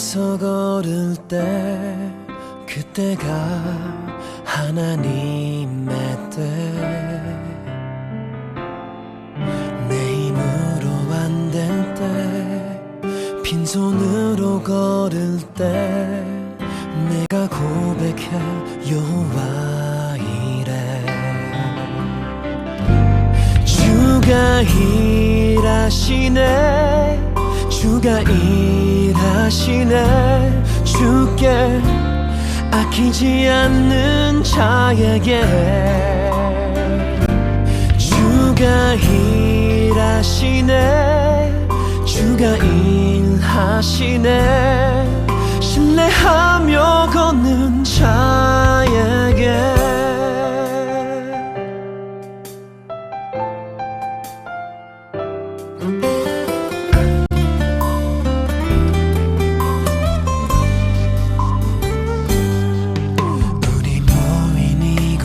길에서 걸을 때 그때가 하나님의 때 내 힘으로 안 될 때 빈손으로 걸을 때 내가 고백해 여호와 이래 주가 일하시네 주가 일하시네 주께 아끼지 않는 자에게 주가 일하시네 주가 일하시네 신뢰하며 걷는 자에게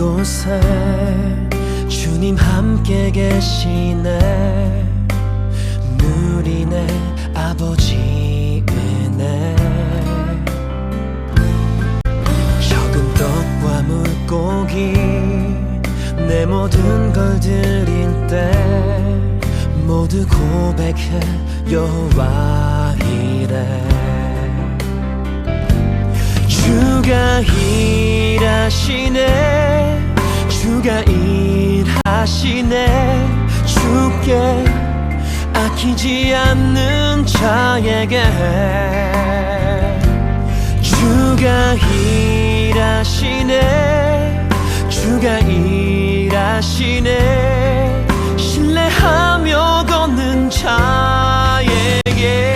이곳에 주님 함께 계시네 누리네 아버지 은혜 적은 떡과 물고기 내 모든 걸 드릴 때 모두 고백해 여호와 이래 주가 일하시네 주가 일하시네 주께 아끼지 않는 자에게 주가 일하시네 주가 일하시네 신뢰하며 걷는 자에게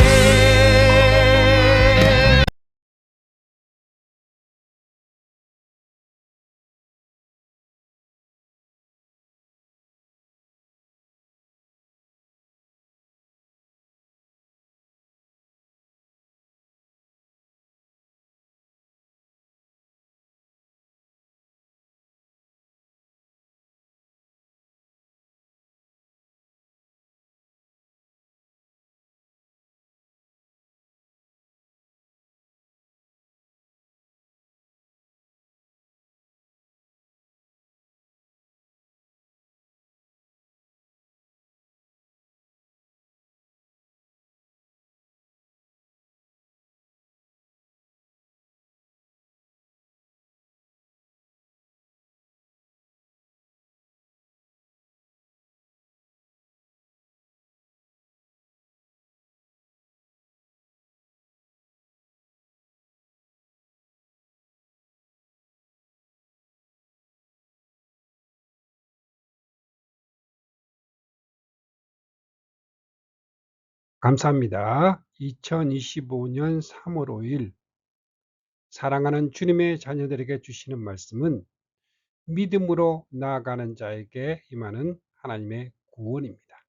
감사합니다. 2025년 3월 5일 사랑하는 주님의 자녀들에게 주시는 말씀은 믿음으로 나아가는 자에게 임하는 하나님의 구원입니다.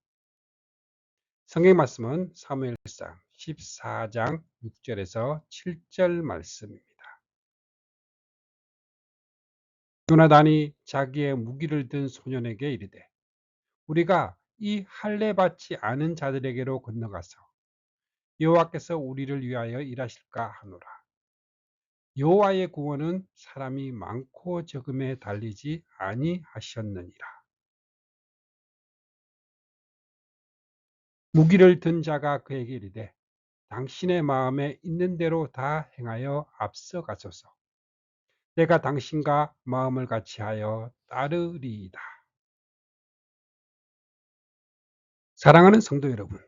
성경 말씀은 사무엘상 14장 6절에서 7절 말씀입니다. 요나단이 자기의 무기를 든 소년에게 이르되 우리가 이 할례 받지 않은 자들에게로 건너가서 여호와께서 우리를 위하여 일하실까 하노라. 여호와의 구원은 사람이 많고 적음에 달리지 아니하셨느니라. 무기를 든 자가 그에게 이르되 당신의 마음에 있는 대로 다 행하여 앞서가소서. 내가 당신과 마음을 같이하여 따르리이다. 사랑하는 성도 여러분,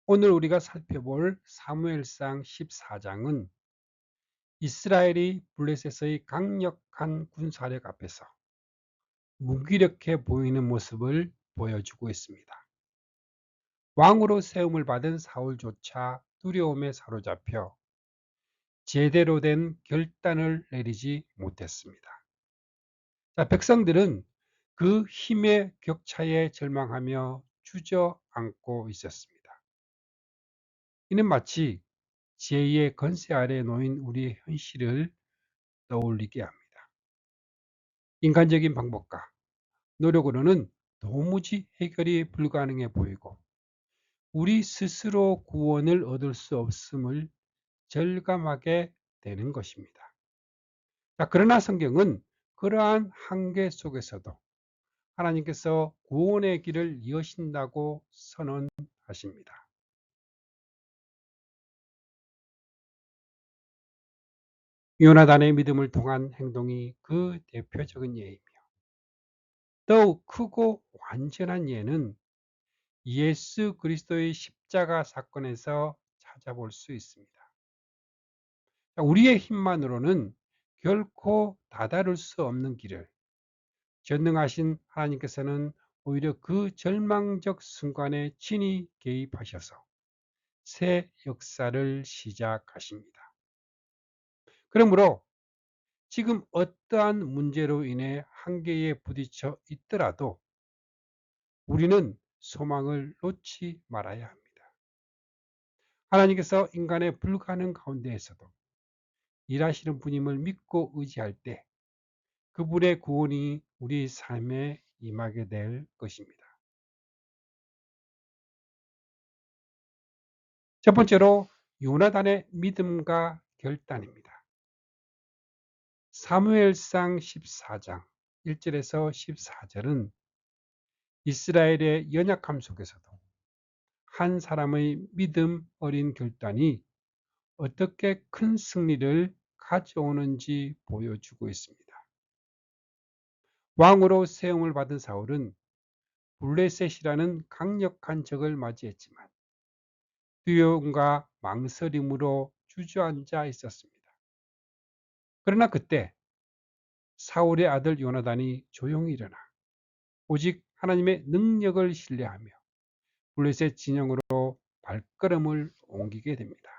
오늘 우리가 살펴볼 사무엘상 14장은 이스라엘이 블레셋의 강력한 군사력 앞에서 무기력해 보이는 모습을 보여주고 있습니다. 왕으로 세움을 받은 사울조차 두려움에 사로잡혀 제대로 된 결단을 내리지 못했습니다. 백성들은 그 힘의 격차에 절망하며 주저앉고 있었습니다. 이는 마치 제2의 건세 아래 놓인 우리의 현실을 떠올리게 합니다. 인간적인 방법과 노력으로는 도무지 해결이 불가능해 보이고 우리 스스로 구원을 얻을 수 없음을 절감하게 되는 것입니다. 자, 그러나 성경은 그러한 한계 속에서도 하나님께서 구원의 길을 여신다고 선언하십니다. 요나단의 믿음을 통한 행동이 그 대표적인 예이며, 더욱 크고 완전한 예는 예수 그리스도의 십자가 사건에서 찾아볼 수 있습니다. 우리의 힘만으로는 결코 다다를 수 없는 길을 전능하신 하나님께서는 오히려 그 절망적 순간에 친히 개입하셔서 새 역사를 시작하십니다. 그러므로 지금 어떠한 문제로 인해 한계에 부딪혀 있더라도 우리는 소망을 놓지 말아야 합니다. 하나님께서 인간의 불가능 가운데에서도 일하시는 분임을 믿고 의지할 때 그분의 구원이 우리 삶에 임하게 될 것입니다. 첫 번째로 요나단의 믿음과 결단입니다. 사무엘상 14장 1절에서 14절은 이스라엘의 연약함 속에서도 한 사람의 믿음 어린 결단이 어떻게 큰 승리를 가져오는지 보여주고 있습니다. 왕으로 세움을 받은 사울은 블레셋이라는 강력한 적을 맞이했지만 두려움과 망설임으로 주저앉아 있었습니다. 그러나 그때 사울의 아들 요나단이 조용히 일어나 오직 하나님의 능력을 신뢰하며 블레셋 진영으로 발걸음을 옮기게 됩니다.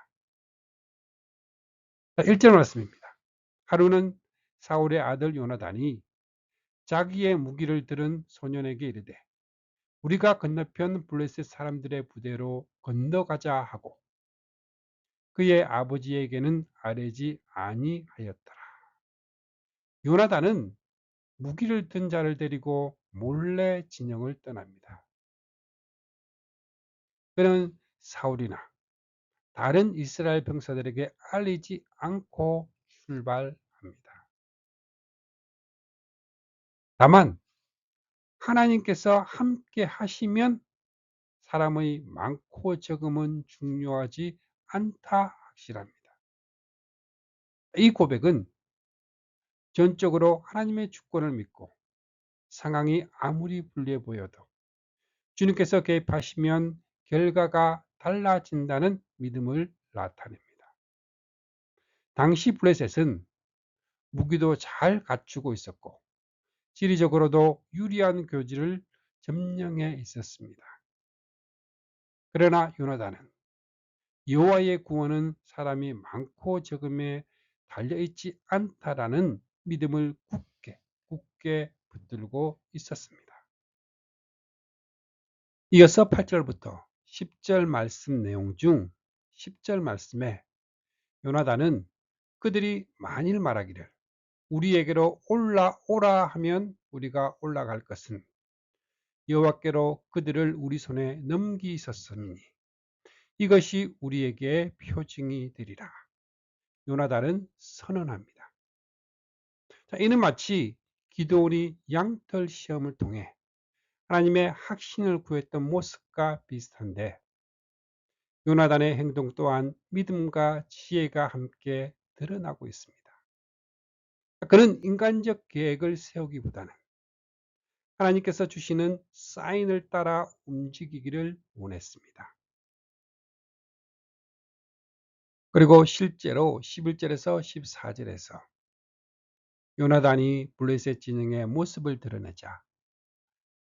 1절 말씀입니다. 하루는 사울의 아들 요나단이 자기의 무기를 들은 소년에게 이르되 우리가 건너편 블레셋 사람들의 부대로 건너가자 하고 그의 아버지에게는 아뢰지 아니하였더라. 요나단은 무기를 든 자를 데리고 몰래 진영을 떠납니다. 그는 사울이나 다른 이스라엘 병사들에게 알리지 않고 출발합니다. 다만 하나님께서 함께 하시면 사람의 많고 적음은 중요하지 않다 확실합니다. 이 고백은 전적으로 하나님의 주권을 믿고 상황이 아무리 불리해 보여도 주님께서 개입하시면 결과가 달라진다는 믿음을 나타냅니다. 당시 블레셋은 무기도 잘 갖추고 있었고 지리적으로도 유리한 교지를 점령해 있었습니다. 그러나 요나단은 여호와의 구원은 사람이 많고 적음에 달려있지 않다라는 믿음을 굳게 붙들고 있었습니다. 이어서 8절부터 10절 말씀 내용 중 10절 말씀에 요나단은 그들이 만일 말하기를 우리에게로 올라오라 하면 우리가 올라갈 것은 여호와께로 그들을 우리 손에 넘기셨으니 이것이 우리에게 표징이 되리라. 요나단은 선언합니다. 자, 이는 마치 기드온이 양털 시험을 통해 하나님의 확신을 구했던 모습과 비슷한데 요나단의 행동 또한 믿음과 지혜가 함께 드러나고 있습니다. 그는 인간적 계획을 세우기보다는 하나님께서 주시는 사인을 따라 움직이기를 원했습니다. 그리고 실제로 11절에서 14절에서 요나단이 블레셋 진영의 모습을 드러내자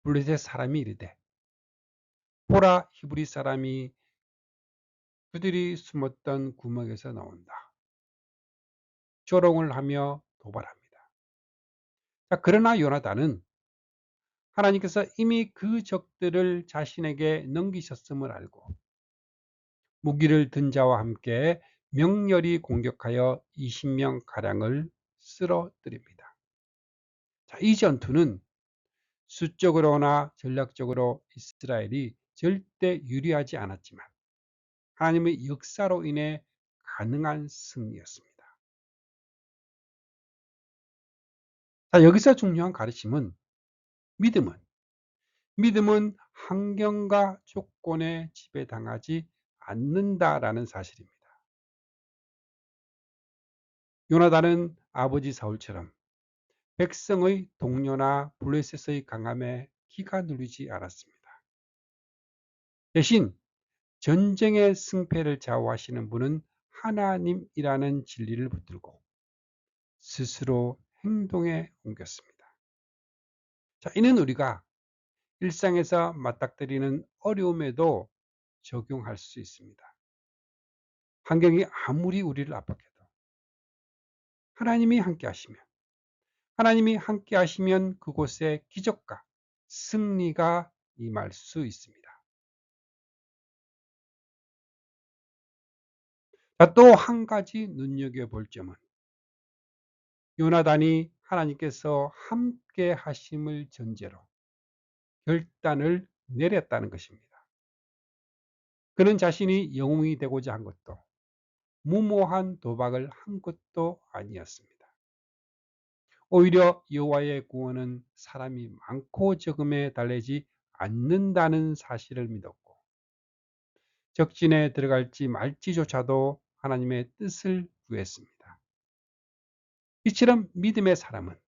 블레셋 사람이 이르되 보라 히브리 사람이 그들이 숨었던 구멍에서 나온다. 조롱을 하며 도발합니다. 자, 그러나 요나단은 하나님께서 이미 그 적들을 자신에게 넘기셨음을 알고 무기를 든 자와 함께 명렬히 공격하여 20명 가량을 쓰러뜨립니다. 자, 이 전투는 수적으로나 전략적으로 이스라엘이 절대 유리하지 않았지만 하나님의 역사로 인해 가능한 승리였습니다. 자, 여기서 중요한 가르침은 믿음은 믿음은 환경과 조건에 지배당하지 않는다라는 사실입니다. 요나단은 아버지 사울처럼 백성의 동료나 블레셋의 강함에 기가 눌리지 않았습니다. 대신 전쟁의 승패를 좌우하시는 분은 하나님이라는 진리를 붙들고 스스로 행동에 옮겼습니다. 자, 이는 우리가 일상에서 맞닥뜨리는 어려움에도 적용할 수 있습니다. 환경이 아무리 우리를 압박해도 하나님이 함께 하시면 그곳에 기적과 승리가 임할 수 있습니다. 또 한 가지 눈여겨볼 점은 요나단이 하나님께서 함께 하심을 전제로 결단을 내렸다는 것입니다. 그는 자신이 영웅이 되고자 한 것도 무모한 도박을 한 것도 아니었습니다. 오히려 여호와의 구원은 사람이 많고 적음에 달리지 않는다는 사실을 믿었고 적진에 들어갈지 말지조차도 하나님의 뜻을 구했습니다. 이처럼 믿음의 사람은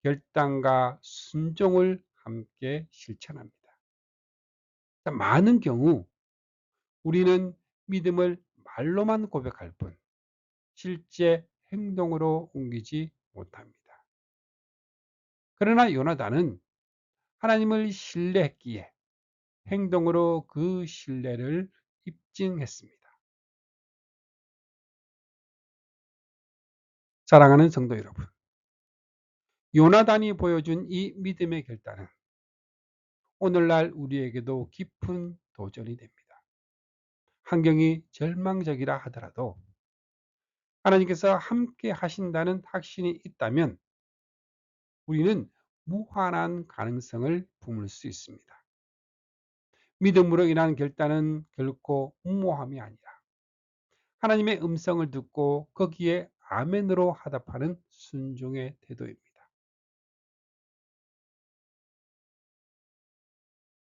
결단과 순종을 함께 실천합니다. 많은 경우 우리는 믿음을 말로만 고백할 뿐 실제 행동으로 옮기지 못합니다. 그러나 요나단은 하나님을 신뢰했기에 행동으로 그 신뢰를 입증했습니다. 사랑하는 성도 여러분, 요나단이 보여준 이 믿음의 결단은 오늘날 우리에게도 깊은 도전이 됩니다. 환경이 절망적이라 하더라도 하나님께서 함께 하신다는 확신이 있다면 우리는 무한한 가능성을 품을 수 있습니다. 믿음으로 인한 결단은 결코 무모함이 아니라 하나님의 음성을 듣고 거기에 아멘으로 화답하는 순종의 태도입니다.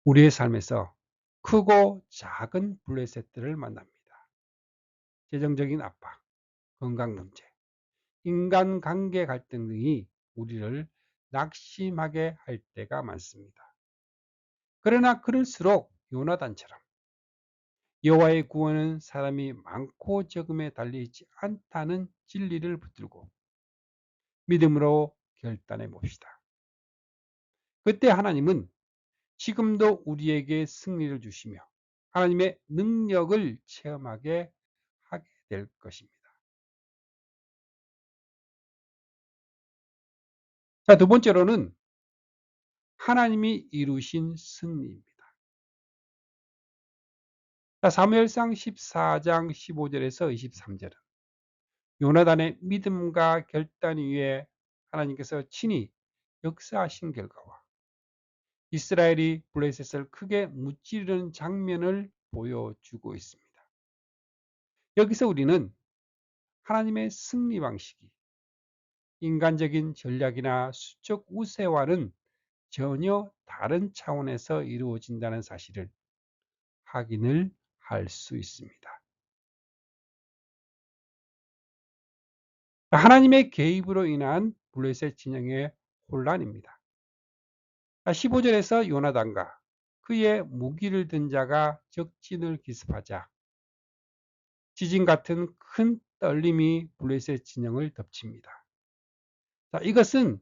우리의 삶에서 크고 작은 블레셋들을 만납니다. 재정적인 압박, 건강 문제, 인간관계 갈등 등이 우리를 낙심하게 할 때가 많습니다. 그러나 그럴수록 요나단처럼 여호와의 구원은 사람이 많고 적음에 달리지 않다는 진리를 붙들고 믿음으로 결단해 봅시다. 그때 하나님은 지금도 우리에게 승리를 주시며 하나님의 능력을 체험하게 하게 될 것입니다. 자, 두 번째로는 하나님이 이루신 승리입니다. 자, 사무엘상 14장 15절에서 23절은 요나단의 믿음과 결단 위에 하나님께서 친히 역사하신 결과와 이스라엘이 블레셋을 크게 무찌르는 장면을 보여주고 있습니다. 여기서 우리는 하나님의 승리 방식이 인간적인 전략이나 수적 우세와는 전혀 다른 차원에서 이루어진다는 사실을 확인을 할 수 있습니다. 하나님의 개입으로 인한 블레셋 진영의 혼란입니다. 15절에서 요나단과 그의 무기를 든 자가 적진을 기습하자 지진 같은 큰 떨림이 블레셋 진영을 덮칩니다. 자, 이것은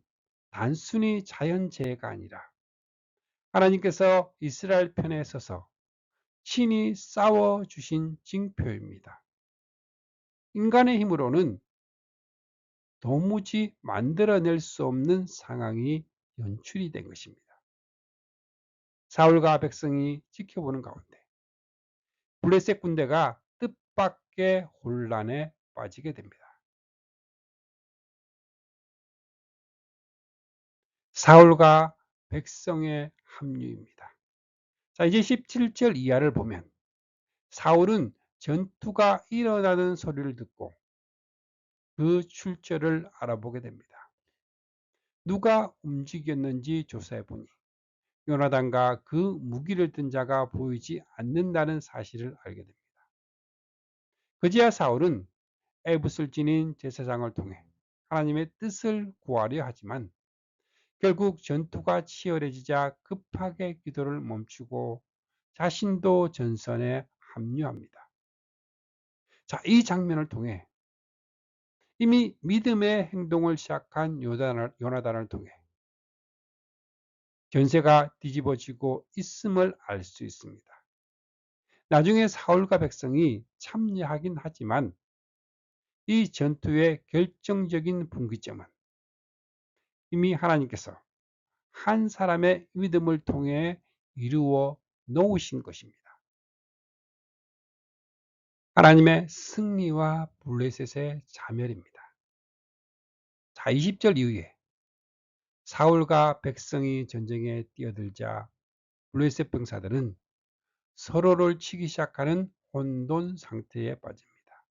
단순히 자연재해가 아니라 하나님께서 이스라엘 편에 서서 친히 싸워주신 징표입니다. 인간의 힘으로는 도무지 만들어낼 수 없는 상황이 연출이 된 것입니다. 사울과 백성이 지켜보는 가운데 블레셋 군대가 뜻밖의 혼란에 빠지게 됩니다. 사울과 백성의 합류입니다. 자, 이제 17절 이하를 보면 사울은 전투가 일어나는 소리를 듣고 그 출처를 알아보게 됩니다. 누가 움직였는지 조사해 보니 요나단과 그 무기를 든 자가 보이지 않는다는 사실을 알게 됩니다. 그제야 사울은 에봇을 지닌 제사장을 통해 하나님의 뜻을 구하려 하지만 결국 전투가 치열해지자 급하게 기도를 멈추고 자신도 전선에 합류합니다. 자, 이 장면을 통해 이미 믿음의 행동을 시작한 요나단을 통해 전세가 뒤집어지고 있음을 알 수 있습니다. 나중에 사울과 백성이 참여하긴 하지만 이 전투의 결정적인 분기점은 이미 하나님께서 한 사람의 믿음을 통해 이루어 놓으신 것입니다. 하나님의 승리와 블레셋의 자멸입니다. 자, 20절 이후에 사울과 백성이 전쟁에 뛰어들자 블레셋 병사들은 서로를 치기 시작하는 혼돈 상태에 빠집니다.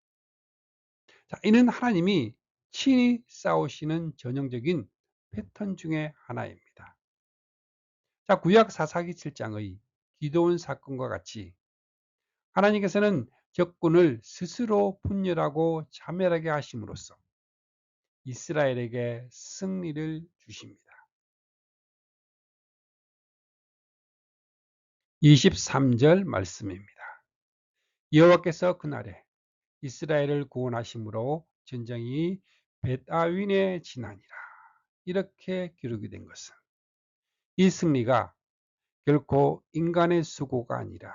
자, 이는 하나님이 친히 싸우시는 전형적인 패턴 중에 하나입니다. 자, 구약 사사기 7장의 기드온 사건과 같이 하나님께서는 적군을 스스로 분열하고 자멸하게 하심으로써 이스라엘에게 승리를 주십니다. 23절 말씀입니다. 여호와께서 그날에 이스라엘을 구원하심으로 전쟁이 벳아윈에 지나니라. 이렇게 기록이 된 것은 이 승리가 결코 인간의 수고가 아니라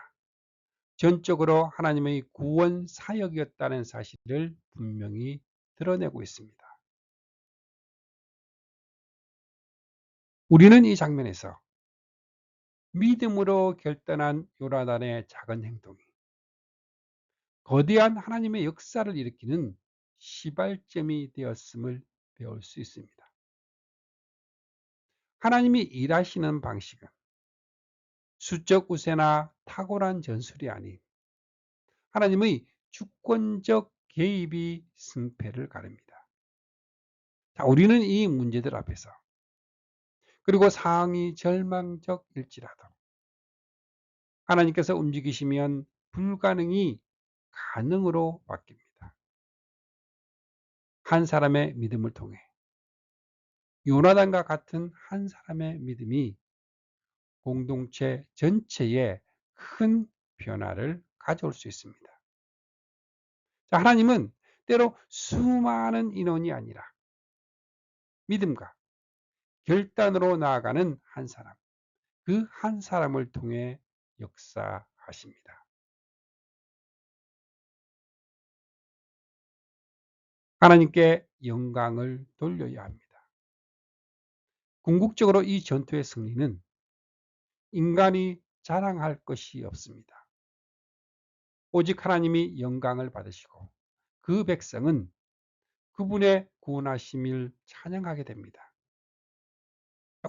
전적으로 하나님의 구원 사역이었다는 사실을 분명히 드러내고 있습니다. 우리는 이 장면에서 믿음으로 결단한 요나단의 작은 행동이 거대한 하나님의 역사를 일으키는 시발점이 되었음을 배울 수 있습니다. 하나님이 일하시는 방식은 수적 우세나 탁월한 전술이 아닌 하나님의 주권적 개입이 승패를 가릅니다. 자, 우리는 이 문제들 앞에서 그리고 상황이 절망적일지라도 하나님께서 움직이시면 불가능이 가능으로 바뀝니다. 한 사람의 믿음을 통해 요나단과 같은 한 사람의 믿음이 공동체 전체에 큰 변화를 가져올 수 있습니다. 자, 하나님은 때로 수많은 인원이 아니라 믿음과 결단으로 나아가는 한 사람, 그 한 사람을 통해 역사하십니다. 하나님께 영광을 돌려야 합니다. 궁극적으로 이 전투의 승리는 인간이 자랑할 것이 없습니다. 오직 하나님이 영광을 받으시고 그 백성은 그분의 구원하심을 찬양하게 됩니다.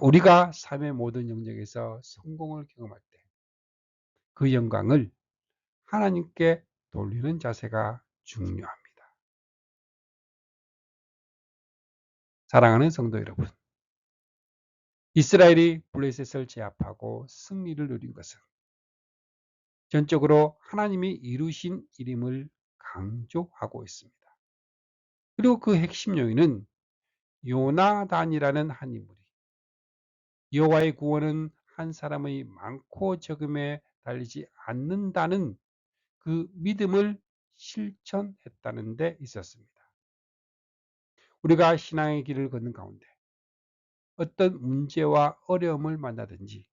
우리가 삶의 모든 영역에서 성공을 경험할 때 그 영광을 하나님께 돌리는 자세가 중요합니다. 사랑하는 성도 여러분, 이스라엘이 블레셋을 제압하고 승리를 누린 것은 전적으로 하나님이 이루신 일임을 강조하고 있습니다. 그리고 그 핵심 요인은 요나단이라는 한 인물이 여호와의 구원은 한 사람의 많고 적음에 달리지 않는다는 그 믿음을 실천했다는 데 있었습니다. 우리가 신앙의 길을 걷는 가운데 어떤 문제와 어려움을 만나든지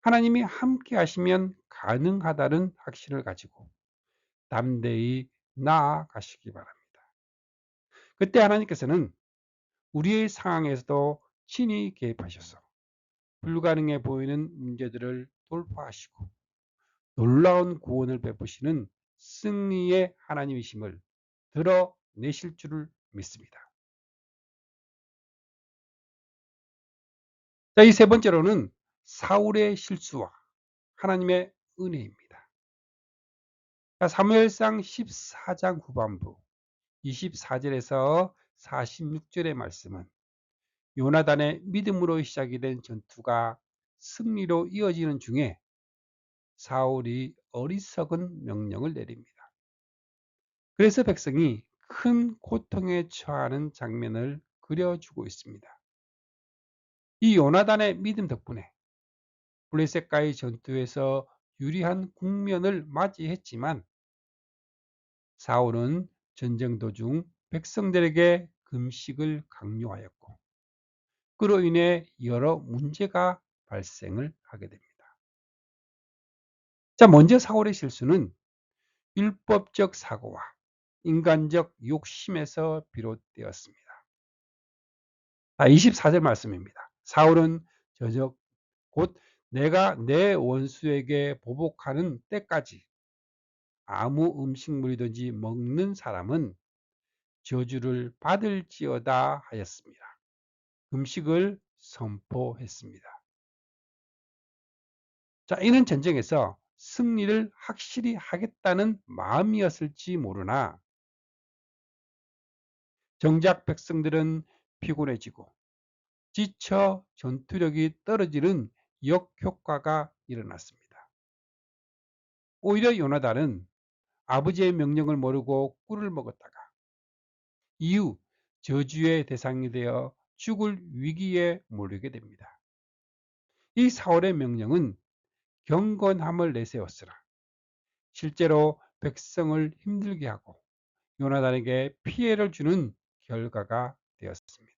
하나님이 함께 하시면 가능하다는 확신을 가지고 담대히 나아가시기 바랍니다. 그때 하나님께서는 우리의 상황에서도 친히 개입하셔서 불가능해 보이는 문제들을 돌파하시고 놀라운 구원을 베푸시는 승리의 하나님이심을 드러내실 줄을 믿습니다. 자, 이 세 번째로는 사울의 실수와 하나님의 은혜입니다. 사무엘상 14장 후반부 24절에서 46절의 말씀은 요나단의 믿음으로 시작이 된 전투가 승리로 이어지는 중에 사울이 어리석은 명령을 내립니다. 그래서 백성이 큰 고통에 처하는 장면을 그려주고 있습니다. 이 요나단의 믿음 덕분에 블레셋과의 전투에서 유리한 국면을 맞이했지만 사울은 전쟁 도중 백성들에게 금식을 강요하였고 그로 인해 여러 문제가 발생을 하게 됩니다. 자, 먼저 사울의 실수는 율법적 사고와 인간적 욕심에서 비롯되었습니다. 24절 말씀입니다. 사울은 곧 내가 내 원수에게 보복하는 때까지 아무 음식물이든지 먹는 사람은 저주를 받을지어다 하였습니다. 금식을 선포했습니다. 자, 이는 전쟁에서 승리를 확실히 하겠다는 마음이었을지 모르나 정작 백성들은 피곤해지고 지쳐 전투력이 떨어지는 역효과가 일어났습니다. 오히려 요나단은 아버지의 명령을 모르고 꿀을 먹었다가 이후 저주의 대상이 되어 죽을 위기에 몰리게 됩니다. 이 사울의 명령은 경건함을 내세웠으나 실제로 백성을 힘들게 하고 요나단에게 피해를 주는 결과가 되었습니다.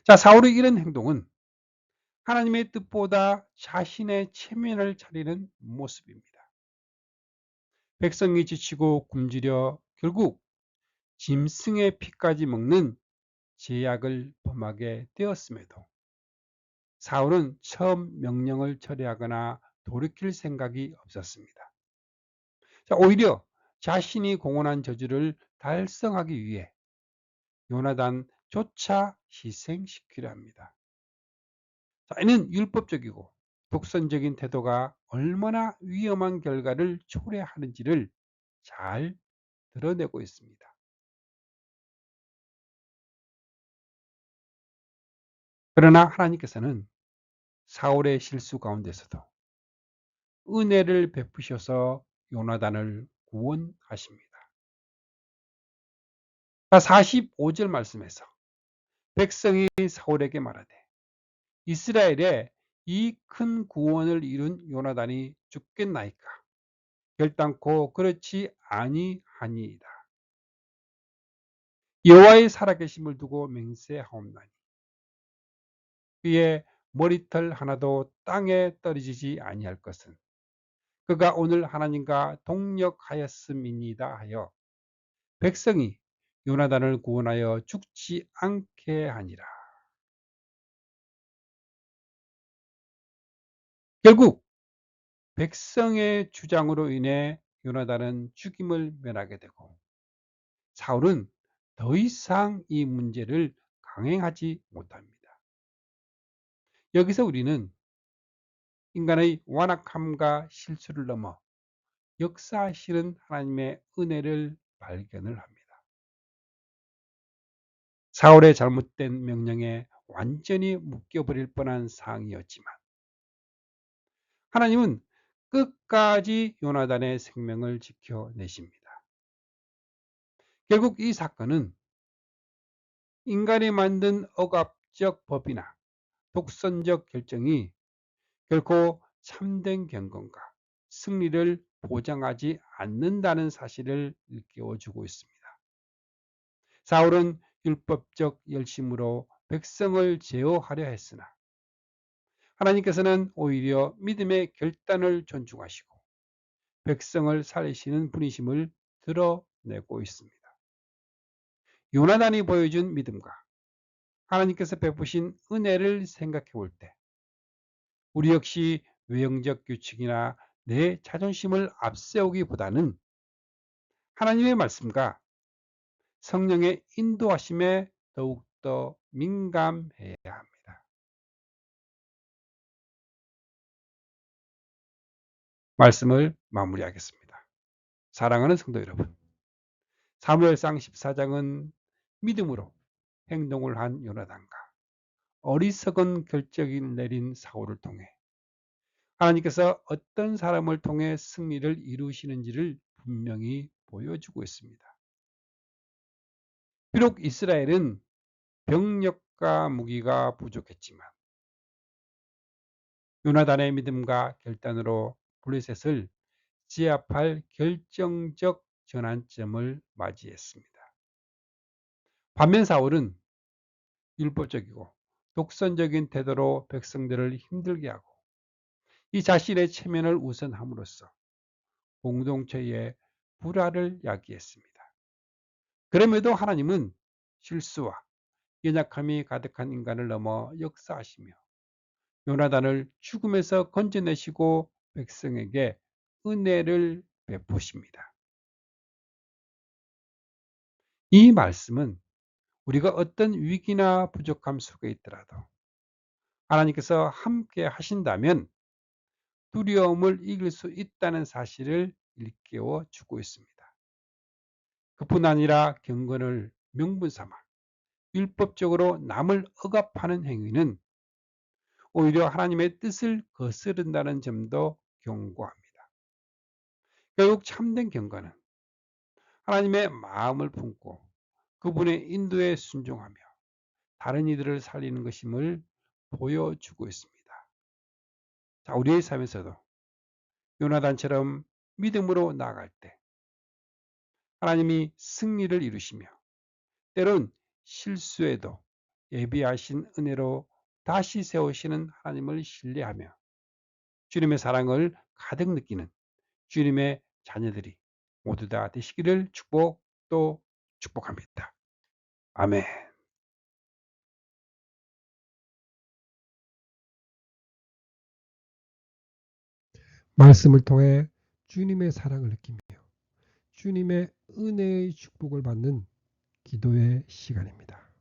자, 사울의 이런 행동은 하나님의 뜻보다 자신의 체면을 차리는 모습입니다. 백성이 지치고 굶주려 결국 짐승의 피까지 먹는 제약을 범하게 되었음에도 사울은 처음 명령을 철회하거나 돌이킬 생각이 없었습니다. 자, 오히려 자신이 공언한 저주를 달성하기 위해 요나단조차 희생시키려 합니다. 자, 이는 율법적이고 독선적인 태도가 얼마나 위험한 결과를 초래하는지를 잘 드러내고 있습니다. 그러나 하나님께서는 사울의 실수 가운데서도 은혜를 베푸셔서 요나단을 구원하십니다. 45절 말씀에서 백성이 사울에게 말하되 이스라엘에 이 큰 구원을 이룬 요나단이 죽겠나이까 결단코 그렇지 아니하니이다. 여호와의 살아계심을 두고 맹세하옵나니 그의 머리털 하나도 땅에 떨어지지 아니할 것은 그가 오늘 하나님과 동력하였음이니이다 하여 백성이 요나단을 구원하여 죽지 않게 하니라. 결국 백성의 주장으로 인해 요나단은 죽임을 면하게 되고 사울은 더 이상 이 문제를 강행하지 못합니다. 여기서 우리는 인간의 완악함과 실수를 넘어 역사하시는 하나님의 은혜를 발견을 합니다. 사울의 잘못된 명령에 완전히 묶여버릴 뻔한 상황이었지만 하나님은 끝까지 요나단의 생명을 지켜내십니다. 결국 이 사건은 인간이 만든 억압적 법이나 독선적 결정이 결코 참된 경건과 승리를 보장하지 않는다는 사실을 일깨워주고 있습니다. 사울은 율법적 열심으로 백성을 제어하려 했으나 하나님께서는 오히려 믿음의 결단을 존중하시고 백성을 살리시는 분이심을 드러내고 있습니다. 요나단이 보여준 믿음과 하나님께서 베푸신 은혜를 생각해 볼 때 우리 역시 외형적 규칙이나 내 자존심을 앞세우기보다는 하나님의 말씀과 성령의 인도하심에 더욱더 민감해야 합니다. 말씀을 마무리하겠습니다. 사랑하는 성도 여러분, 사무엘상 14장은 믿음으로 행동을 한 요나단과 어리석은 결정을 내린 사울을 통해 하나님께서 어떤 사람을 통해 승리를 이루시는지를 분명히 보여주고 있습니다. 비록 이스라엘은 병력과 무기가 부족했지만 요나단의 믿음과 결단으로 블레셋을 제압할 결정적 전환점을 맞이했습니다. 반면 사울은 율법적이고 독선적인 태도로 백성들을 힘들게 하고 이 자신의 체면을 우선함으로써 공동체의 불화를 야기했습니다. 그럼에도 하나님은 실수와 연약함이 가득한 인간을 넘어 역사하시며 요나단을 죽음에서 건져내시고 백성에게 은혜를 베푸십니다. 이 말씀은 우리가 어떤 위기나 부족함 속에 있더라도 하나님께서 함께 하신다면 두려움을 이길 수 있다는 사실을 일깨워 주고 있습니다. 그뿐 아니라 경건을 명분 삼아 율법적으로 남을 억압하는 행위는 오히려 하나님의 뜻을 거스른다는 점도 경고합니다. 결국 참된 경건은 하나님의 마음을 품고 그분의 인도에 순종하며 다른 이들을 살리는 것임을 보여주고 있습니다. 자, 우리의 삶에서도 요나단처럼 믿음으로 나아갈 때 하나님이 승리를 이루시며 때론 실수에도 예비하신 은혜로 다시 세우시는 하나님을 신뢰하며 주님의 사랑을 가득 느끼는 주님의 자녀들이 모두 다 되시기를 축복합니다. 아멘. 말씀을 통해 주님의 사랑을 느끼며 주님의 은혜의 축복을 받는 기도의 시간입니다.